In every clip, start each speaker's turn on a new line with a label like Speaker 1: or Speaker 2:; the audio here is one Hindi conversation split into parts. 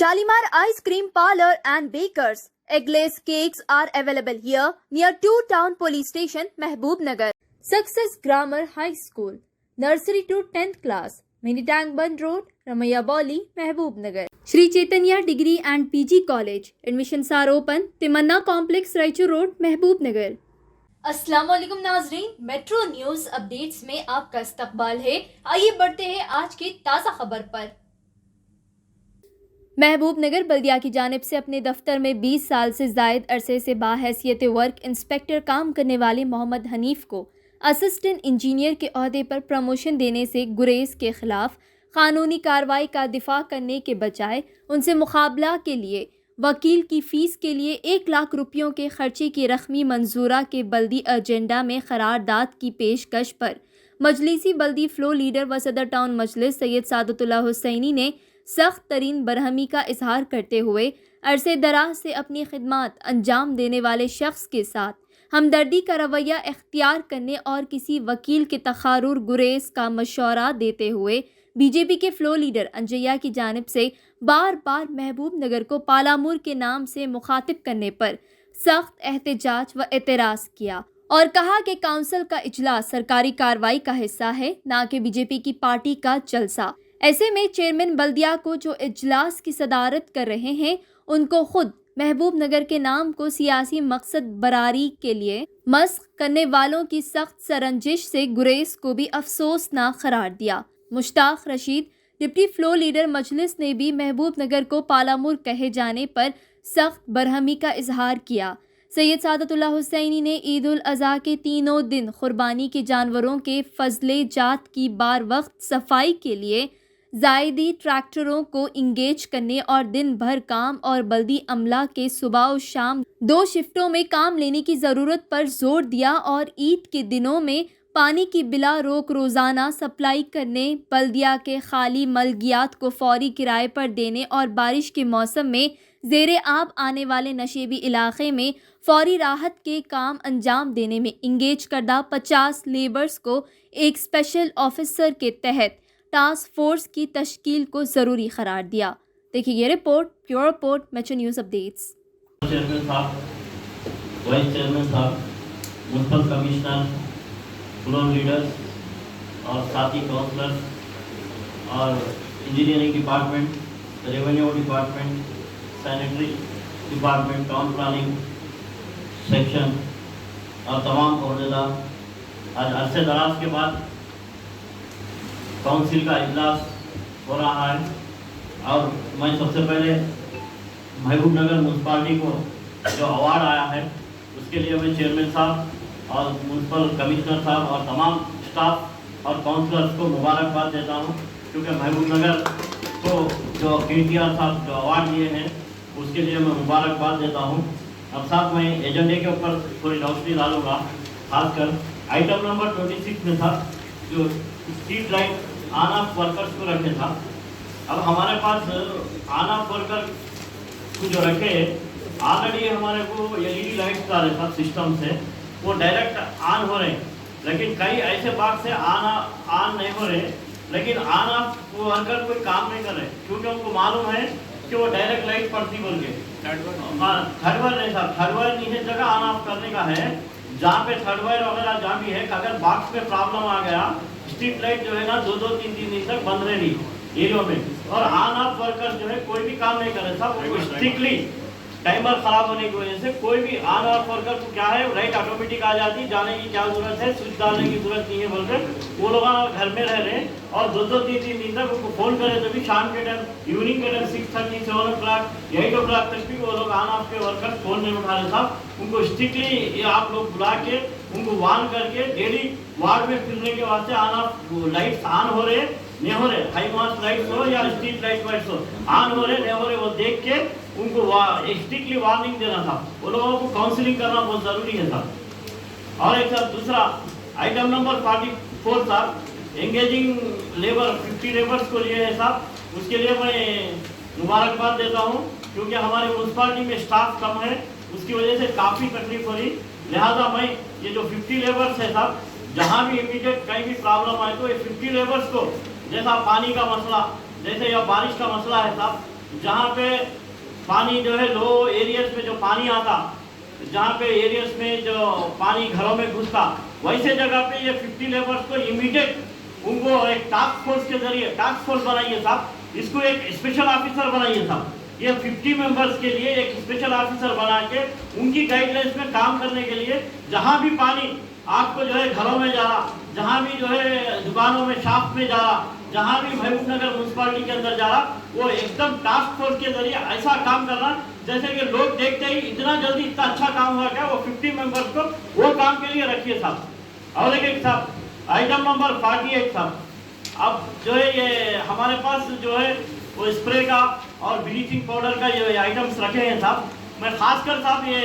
Speaker 1: Shalimar Ice Cream Parlor and Bakers. Eggless cakes are available here near 2 Town Police Station, Mehboob-Nagar. Success Grammar High School, Nursery to 10th class, Mini Tank Bund Road, Ramaiya Bauli, Mehboob-Nagar. Shri Chaitanya Degree and PG College. Admissions are open. Timanna Complex, Raichur Road, Mehboob-Nagar. अस्सलाम वालेकुम नाजरीन, मेट्रो न्यूज अपडेट्स में आपका इस्तकबाल है। आइए बढ़ते हैं आज की ताज़ा खबर पर। महबूब-नगर बल्दिया की जानिब से अपने दफ्तर में 20 साल से जायद अरसे से बाहैसियत वर्क इंस्पेक्टर काम करने वाले मोहम्मद हनीफ को असिस्टेंट इंजीनियर के ओहदे पर प्रमोशन देने से गुरेज के खिलाफ कानूनी कार्रवाई का दिफा करने के बजाय उनसे मुकाबला के लिए वकील की फ़ीस के लिए 1 लाख रुपयों के खर्चे की रकमी मंजूरा के बल्दी एजेंडा में करारदाद की पेशकश पर मजलिसी बल्दी फ्लो लीडर व सदर टाउन मजलिस सैयद सादतुल्लाह हुसैनी ने सख्त तरीन बरहमी का इजहार करते हुए अरसे दराज से अपनी खिदमत अंजाम देने वाले शख्स के साथ हमदर्दी का रवैया इख्तियार करने और किसी वकील के तखारुर गुरेज का मशवरा देते हुए बीजेपी के फ्लो लीडर अंजैया की जानिब से बार बार महबूब नगर को पालामूर के नाम से मुखातिब करने पर सख्त एहतजाज व एतराज़ किया और कहा कि काउंसिल का इजलास सरकारी कार्रवाई का हिस्सा है, ना कि बीजेपी की पार्टी का जलसा। ऐसे में चेयरमैन बल्दिया को जो इजलास की सदारत कर रहे हैं उनको खुद महबूब नगर के नाम को सियासी मकसद बरारी के लिए मस्ख करने वालों की सख्त सरंजिश से गुरेज को भी अफसोसनाक करार दिया। Mushtaq Rashid deputy floor leader Majlis ने भी महबूब नगर को पालामूर कहे जाने पर सख्त बरहमी का इजहार किया। सैयद सादतुल्लाह हुसैनी ने ईद उल अज़हा के तीनों दिन कुर्बानी के जानवरों के फजले जात की बार वक्त सफाई के लिए जायदी ट्रैक्टरों को इंगेज करने और दिन भर काम और बल्दी अमला के सुबह और शाम 2 शिफ्टों में काम लेने की ज़रूरत पर जोर दिया और ईद के दिनों में पानी की बिला रोक रोज़ाना सप्लाई करने, बल्दिया के खाली मलगियात को फौरी किराए पर देने और बारिश के मौसम में ज़ेरे आब आने वाले नशेबी इलाक़े में फौरी राहत के काम अंजाम देने में इंगेज करदा 50 लेबर्स को एक स्पेशल ऑफिसर के तहत टास्क फोर्स की तश्कील को ज़रूरी करार दिया। देखिए ये report, pure report, metro news updates.
Speaker 2: Chairman साहब, वाइस चेयरमैन साहब, म्युनिसिपल कमिश्नर, फ्लोर लीडर्स और साथी काउंसलर और engineering department, revenue department, sanitary department, town planning section और तमाम अहदेदार, आज अरसे दराज के बाद काउंसिल का इजलास हो रहा है और मैं सबसे पहले महबूब नगर म्यूनसिपालिटी को जो अवार्ड आया है उसके लिए मैं चेयरमैन साहब और म्यूनसिपल कमिश्नर साहब और तमाम स्टाफ और काउंसलर्स को मुबारकबाद देता हूं, क्योंकि महबूब नगर को जो KTR साहब जो अवार्ड दिए हैं उसके लिए मैं मुबारकबाद देता हूं। अब साथ मैं एजेंडे के ऊपर थोड़ी रोशनी डालूँगा। खासकर आइटम नंबर 26 में था जो street light on off workers को रखे था। अब हमारे पास ऑन ऑफ वर्कर को जो रखे ऑलरेडी हमारे को LED लाइट्स आ रहे था सिस्टम से, वो डायरेक्ट ऑन हो रहे हैं, लेकिन कई ऐसे बाग से ऑन नहीं हो रहे, लेकिन ऑन ऑफ वो वर्कर कोई काम नहीं कर रहे क्योंकि उनको मालूम है कि वो डायरेक्ट लाइट पड़ती बोल के। थर्ड वायर नहीं था, थर्ड वायर नीचे जगह ऑन ऑफ करने का है, जहाँ पे थर्ड वायर वगैरह जहाँ भी है, अगर बॉक्स में प्रॉब्लम आ गया स्ट्रीट लाइट जो है ना 2-3 दिन तक बंद रहेगी एरियो में। और ऑन ऑफ वर्कर जो है कोई भी काम नहीं कर रहे था, वो स्ट्रिक्टली टाइमर खराब होने की वजह से कोई भी ऑन ऑफ वर्कर को क्या है लाइट ऑटोमेटिक आ जाती, जाने की क्या जरूरत है, स्विच डालने की जरूरत नहीं है बोलकर वो लोग घर में रह रहे हैं। और 2-3 दिन तक उनको फोन करे तो भी शाम के टाइम, इवनिंग के टाइम 6:30, 7 o'clock, 8 o'clock तक भी वो लोग ऑन ऑफ के वर्कर फोन नहीं उठा रहे साहब। उनको स्ट्रिक्टली आप लोग बुला के उनको वार्न करके डेली वार्ड में फिरने के वास्ते ऑन ऑफ लाइट्स ऑन हो रहे नहीं हो रहे, हाई मास्ट लाइट्स हो या स्ट्रीट लाइट्स हो, ऑन हो रहे नहीं हो रहे, वो देख के उनको स्ट्रिक्टली वार्निंग देना था। वो लोगों को काउंसलिंग करना बहुत ज़रूरी है साहब। और एक साथ दूसरा आइटम नंबर 44 साहब, एंगेजिंग लेबर 50 लेबर्स को लिए है साहब, उसके लिए मैं मुबारकबाद देता हूँ, क्योंकि हमारे म्यूनसिपालिटी में स्टाफ कम है, उसकी वजह से काफ़ी तकलीफ हो रही। लिहाजा मैं ये जो 50 लेबर्स है साहब, जहाँ भी इमीडिएट कहीं भी प्रॉब्लम आए तो ये 50 लेबर्स को, जैसा पानी का मसला, जैसे यह बारिश का मसला है साहब, जहाँ पे पानी जो है लो एरियाज में जो पानी आता, जहाँ पे एरियाज में जो पानी घरों में घुसता, वैसे जगह पे ये 50 लेबर्स को इमीडिएट उनको एक टास्क फोर्स के जरिए टास्क फोर्स बनाइए साहब, इसको एक स्पेशल ऑफिसर बनाइए साहब। ये 50 मेंबर्स के लिए एक स्पेशल ऑफिसर बना के उनकी गाइडलाइंस में काम करने के लिए, जहाँ भी पानी आपको जो है घरों में जा रहा, जहाँ भी जो है दुकानों में शॉप में जा रहा, जहाँ भी महबूब नगर म्यूनसिपालिटी के अंदर जा रहा, वो एकदम टास्क फोर्स के जरिए ऐसा काम करना जैसे कि लोग देखते ही इतना जल्दी इतना अच्छा काम हुआ क्या, वो 50 मेंबर्स को वो काम के लिए रखिए साहब। और एक साहब आइटम नंबर 48 साहब, अब जो है ये हमारे पास जो है वो स्प्रे का और ब्लीचिंग पाउडर का ये आइटम्स रखे हैं साहब। मैं खासकर साहब ये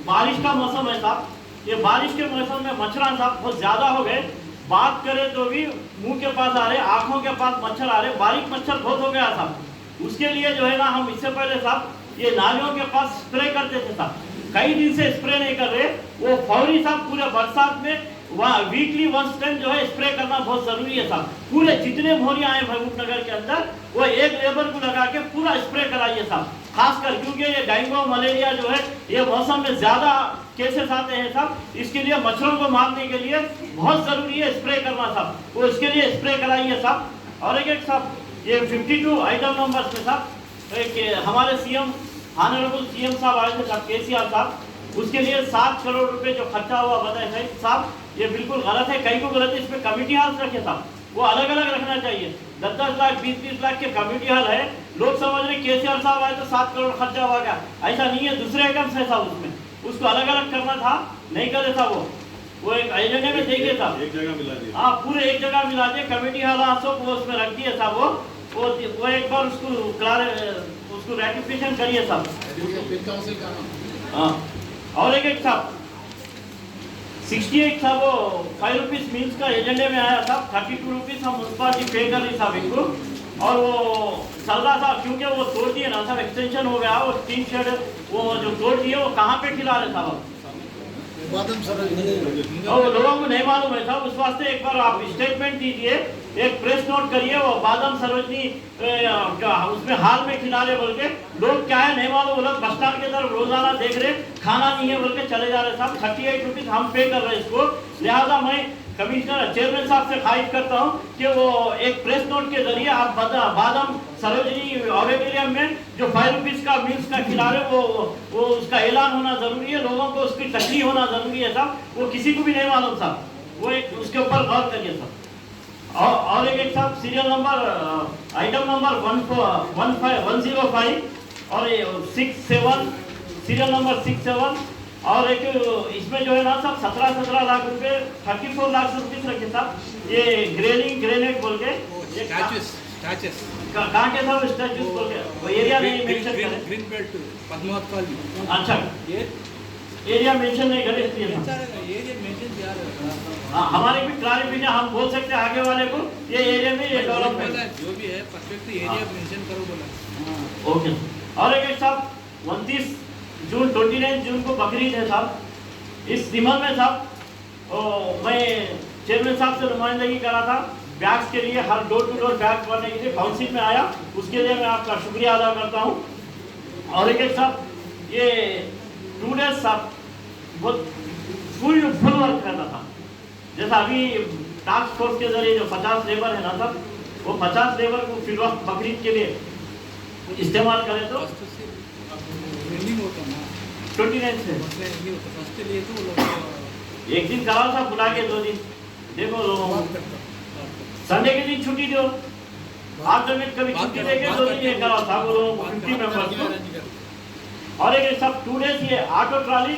Speaker 2: बारिश का मौसम है साहब, ये बारिश के मौसम में मच्छर साहब बहुत ज़्यादा हो गए, बात करें तो भी मुंह के पास आ रहे, आंखों के पास मच्छर आ रहे, बारीक मच्छर बहुत हो गया साहब। उसके लिए जो है ना हम इससे पहले साहब ये नालियों के पास स्प्रे करते थे साहब, कई दिन से स्प्रे नहीं कर रहे, वो फौरी साहब पूरे बरसात में वीकली वंस टाइम जो है स्प्रे करना बहुत जरूरी है साहब। पूरे जितने मोहरियाँ हैं महबूब नगर के अंदर वो एक लेबर को लगा के पूरा स्प्रे कराइए साहब, खासकर क्योंकि ये डेंगू मलेरिया जो है ये मौसम में ज्यादा केसेस आते हैं साहब, इसके लिए मच्छरों को मारने के लिए बहुत जरूरी है स्प्रे करना साहब, वो इसके लिए स्प्रे कराइए साहब। और एक साहब ये 52 आइटम नंबर में साहब एक हमारे सीएम ऑनरेबल सीएम साहब आए थे साहब, केसीआर साहब, उसके लिए 7 करोड़ रुपए जो खर्चा हुआ बताए थे साहब, ये बिल्कुल गलत है, कहीं को गलत है, इसमें कमेटी हाल रखे साहब, वो अलग अलग रखना चाहिए। 10-10 लाख 20-20 लाख के कमेटी हाल है, लोग समझ रहे केसीआर साहब आए तो 7 करोड़ खर्चा हुआ क्या, ऐसा नहीं है, दूसरे आइटम्स है साहब, उसमें उसको अलग अलग करना था, नहीं करे था वो एक एजेंडे में देखिए साहब,
Speaker 3: एक जगह मिला दिया।
Speaker 2: हाँ पूरे एक जगह मिला दिए, कमेटी हाल वो उसमें रख दिए साहब, वो एक बार उसको रेटिफिकेशन करिए साहब। हाँ और एक साहब 68 था वो 5 रुपीज मील्स का एजेंडे में आया था, 32 रुपीज हम म्यूनसिपालिटी पे कर रही साहब इनको, और वो चल रहा था क्योंकि वो तोड़ दिए ना साहब, एक्सटेंशन हो गया, वो 3 शेड वो जो तोड़ दिए वो कहाँ पे खिला रहे साहब, और लोगों को नहीं मालूम है साहब, उस वास्ते एक बार आप स्टेटमेंट दीजिए, एक प्रेस नोट करिए, वो बादम सरोजनी उसमें हाल में खिला रहे बोल के, लोग क्या है नहीं मालूम, वो लोग बस स्टैंड के तरफ रोजाना देख रहे खाना नहीं है बोल के चले जा रहे साहब। 38 रुपीज हम पे कर रहे हैं इसको, लिहाजा मैं कमिश्नर चेयरमैन साहब से ख्वाहिश करता हूं कि वो एक प्रेस नोट के जरिए आप बादम सरोजनी ऑडिटोरियम में जो 5 रुपीज का मील्स का खिला रहे वो उसका ऐलान होना जरूरी है, लोगों को उसकी तस्लीह होना जरूरी है साहब, वो किसी को भी नहीं मालूम साहब, वो एक उसके ऊपर गौर करिए साहब। और एक साहब सीरियल नंबर आइटम नंबर 105 और 67 सीरियल नंबर 67, और एक इसमें जो है ना साहब 17 लाख रुपए 34 लाख रुपीस रखे साहब, ये ग्रेनिंग ग्रेनेड बोल के कहाँ के साहब स्टैचूज बोल के, वो एरिया नहीं मेंशन करें,
Speaker 4: ग्रीन बेल्ट पद्मावत कॉलोनी,
Speaker 2: अच्छा
Speaker 4: ये
Speaker 2: एरिया मेंशन नहीं करे इसलिए
Speaker 4: ये मेंशन किया है।
Speaker 2: हाँ हमारे भी क्लैरिफिकेशन हम बोल सकते हैं आगे वाले को, ये एरिया में ये डेवलपमेंट
Speaker 4: जो भी है परफेक्ट एरिया मेंशन करो बोला।
Speaker 2: ओके। और एक साहब 29 जून 29 जून को बकरीद है साहब, इस दिमन में साहब मैं चेयरमैन साहब से नुमाइंदगी करा था बैग्स के लिए, हर डोर टू डोर बैग करने के लिए काउंसिल में आया, उसके लिए मैं आपका शुक्रिया अदा करता हूँ। और एक साहब ये 2 डेज साहब बहुत फुल वर्क रहता था, जैसा अभी टास्क फोर्स के जरिए जो 50 लेबर है ना साहब, वो 50 लेबर को फिर वक्त बकरीद के लिए इस्तेमाल करें तो
Speaker 4: ट्रेंडिंग होता ना
Speaker 2: 29 से
Speaker 4: नहीं होता, फर्स्ट के लिए तो वो लोग
Speaker 2: एक दिन कराओ साहब बुला के, 2 दिन देखो लोगों संडे के दिन छुट्टी दो, आल्टरनेट कभी छुट्टी देके 2 दिन ये कराओ साहब लोगों को 50 मेंबर्स को। और एक सब 2 डेज ये ऑटो ट्रॉली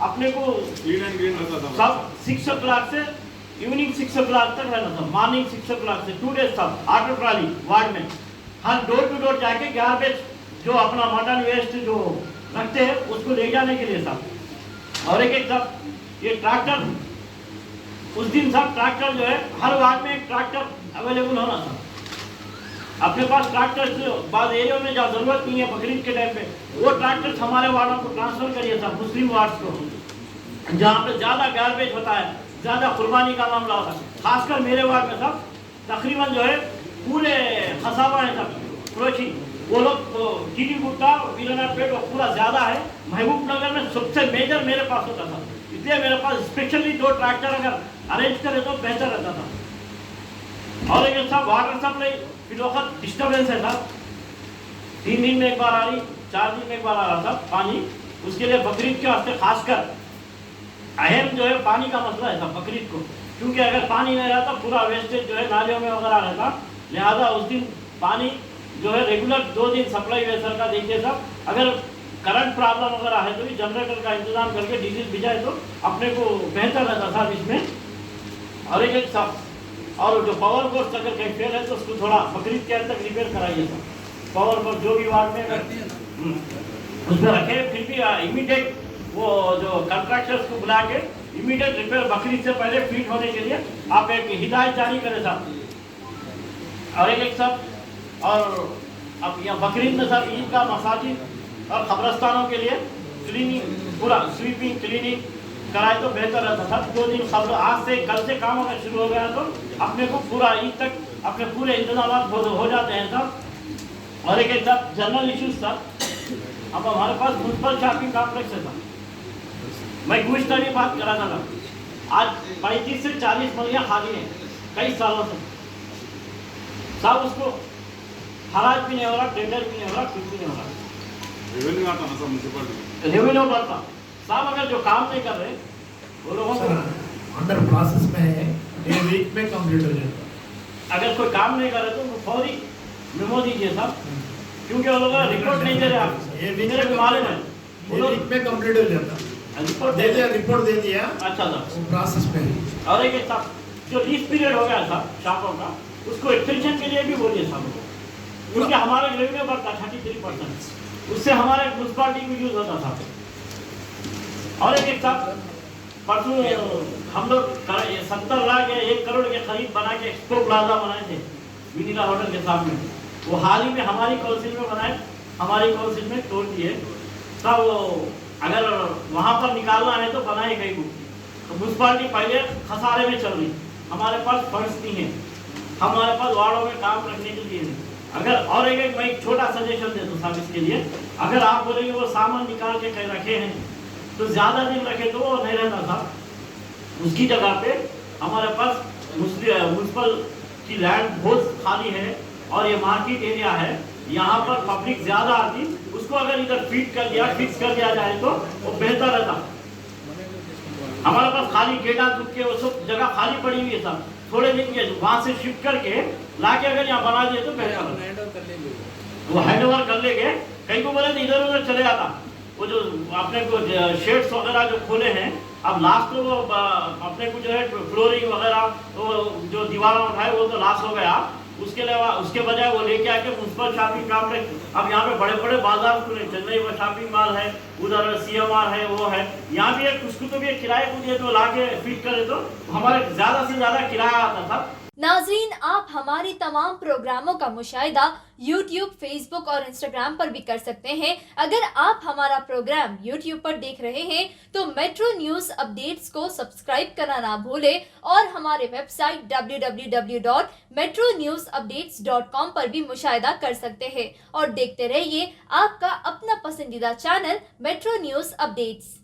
Speaker 2: अपने को
Speaker 3: क्लीन एंड ग्रीन रहता था
Speaker 2: सब 6 o'clock से इवनिंग 6 o'clock तक रहना था, मॉर्निंग 6 o'clock से 2 डेज सब ऑटो ट्रॉली वार्ड में, हर डोर टू डोर जाके गार्बेज जो अपना मटन वेस्ट जो रखते हैं उसको ले जाने के लिए साहब। और एक सब ये ट्रैक्टर, उस दिन सब ट्रैक्टर जो है हर वार्ड में एक ट्रैक्टर अवेलेबल होना था, अपने पास ट्रैक्टर बाद एरिया में जहाँ जरूरत नहीं है बकरीद के टाइम पे, वो ट्रैक्टर हमारे वार्डों को ट्रांसफर करिए साहब, मुस्लिम वार्ड्स को जहाँ पे ज़्यादा गार्बेज होता है, ज़्यादा कुर्बानी का मामला होता है, खासकर मेरे वार्ड में साहब तकरीबन जो है पूरे खसाबा है साहब, क्रोची वो लोग टीटी गुट्टा वीराना पेट और पूरा ज़्यादा है। महबूब नगर में सबसे मेजर मेरे पास होता था, इसलिए मेरे पास स्पेशली 2 ट्रैक्टर अगर अरेंज करे तो बेहतर रहता था। और एक साहब वाटर सप्लाई फिर वक्त डिस्टर्बेंस है साहब, 3 दिन में एक बार आ रही, 4 दिन में एक बार आ रहा था पानी। उसके लिए बकरीद के वास्ते खासकर अहम जो है पानी का मसला है साहब बकरीद को, क्योंकि अगर पानी नहीं रहता पूरा वेस्टेज जो है नालियों में वगैरह रहता, लिहाजा उस दिन पानी जो है रेगुलर 2 दिन सप्लाई वेसर का देखिए साहब। अगर करंट प्रॉब्लम वगैरह है तो भी जनरेटर का इंतजाम करके डीजल भिजाए तो अपने को बेहतर रहता साहब इसमें। और एक साहब और जो पावर बोर्ड अगर कहीं फेल है तो उसको थोड़ा बकरीद के अंदर तक रिपेयर कराइए साहब। पावर बोर्ड जो भी वार्ड में उसमें रखे, फिर भी इमीडिएट वो जो कंट्रैक्टर्स को बुला के इमीडिएट रिपेयर बकरीद से पहले फिट होने के लिए आप एक हिदायत जारी करें साहब। और एक साहब और अब यहाँ बकरीद में साहब ईद का मसाजिद और कब्रस्तानों के लिए क्लीनिंग पूरा स्वीपिंग क्लीनिंग कराए तो बेहतर रहता था। 2 दिन खबर आज से कल से काम होना शुरू हो गया तो अपने को पूरा ईद तक अपने पूरे इंतजाम हो जाते हैं साहब। और एक साहब जनरल इश्यूज था, अब हमारे पास म्यूनसिपल शॉपिंग कॉम्प्लेक्स है साहब, मैं गुज़श्ता भी बात करा था आज 35 से 40 मंजियाँ खाली हैं कई सालों से साहब। उसको हराज भी नहीं हो रहा, टेंडर भी नहीं हो रहा, कुछ भी नहीं हो रहा।
Speaker 3: रेवेन्यू आता ना सब म्यूनसिपलिटी
Speaker 2: रेवेन्यू बढ़ता साहब, अगर जो काम नहीं कर रहे वो लोगों को
Speaker 5: अंडर प्रोसेस में है, 1 वीक में कंप्लीट हो जाएगा।
Speaker 2: अगर कोई काम नहीं कर रहे तो उनको फौरी मेमो दीजिए साहब, क्योंकि वो लोग रिपोर्ट नहीं दे रहे। आप मेरे को मालूम है वो
Speaker 5: 1
Speaker 2: लोग
Speaker 5: वीक में कंप्लीट हो जाता,
Speaker 2: रिपोर्ट
Speaker 5: दे दिया, रिपोर्ट दे दिया,
Speaker 2: अच्छा साहब
Speaker 5: प्रोसेस में है।
Speaker 2: और एक साहब जो लीज पीरियड हो गया साहब शॉपों का, उसको एक्सटेंशन के लिए भी बोलिए साहब, क्योंकि हमारा रेवेन्यू बढ़ता 33%, उससे हमारे म्यूनसिपालिटी को यूज होता था। और एक साहब परसों हम लोग 70 लाख या 1 करोड़ के करीब बना के एक्सपो प्लाजा बनाए थे विनीला होटल के सामने, वो हाल ही में हमारी काउंसिल में बनाए, हमारी काउंसिल में तोड़ दिए साहब। वो अगर वहाँ पर निकालना है तो बनाए कहीं को, तो म्यूनसिपालिटी पहले खसारे में चल रही, हमारे पास फंड्स नहीं है, हमारे पास वार्डों में काम रखने के लिए नहीं। अगर और एक मैं एक छोटा सजेशन दे दूँ साहब इसके लिए, अगर आप बोलेंगे वो सामान निकाल के कहीं रखे हैं तो ज़्यादा दिन रखे तो वो नहीं रहता साहब। उसकी जगह पे हमारे पास म्यूनसिपल की लैंड बहुत खाली है और ये मार्केट एरिया है, यहाँ पर पब्लिक ज़्यादा आती, उसको अगर इधर फिट कर दिया फिक्स कर दिया जाए तो वो बेहतर रहता। हमारे पास खाली गेटा दुख के वो सब जगह खाली पड़ी हुई है साहब, थोड़े दिन के वहाँ से शिफ्ट करके लाके अगर यहाँ बना दिए तो बेहतर। वो हैंड ओवर कर लेंगे, कहीं को बोले तो इधर उधर चले जाता। वो जो अपने को शेड्स वगैरह जो खोले हैं, अब लास्ट तो वो अपने को जो है फ्लोरिंग वगैरह तो जो दीवार उठाए वो तो लास्ट हो गया, उसके अलावा उसके बजाय वो लेके आके म्यूनसिपल शॉपिंग कॉम्प्लेक्स, अब यहाँ पे बड़े बड़े बाजार खुले, चेन्नई में शॉपिंग मॉल है, उधर CMR है, वो है, यहाँ भी एक उसको तो भी एक किराए को दिए तो ला के फिट करे तो हमारे ज़्यादा से ज़्यादा किराया आता था।
Speaker 1: नाजरीन, आप हमारे तमाम प्रोग्रामों का मुशाहिदा YouTube, Facebook और Instagram पर भी कर सकते हैं। अगर आप हमारा प्रोग्राम YouTube पर देख रहे हैं तो मेट्रो न्यूज़ अपडेट्स को सब्सक्राइब करना ना भूलें और हमारे वेबसाइट www.metronewsupdates.com पर भी मुशाहिदा कर सकते हैं और देखते रहिए आपका अपना पसंदीदा चैनल मेट्रो न्यूज़ अपडेट्स।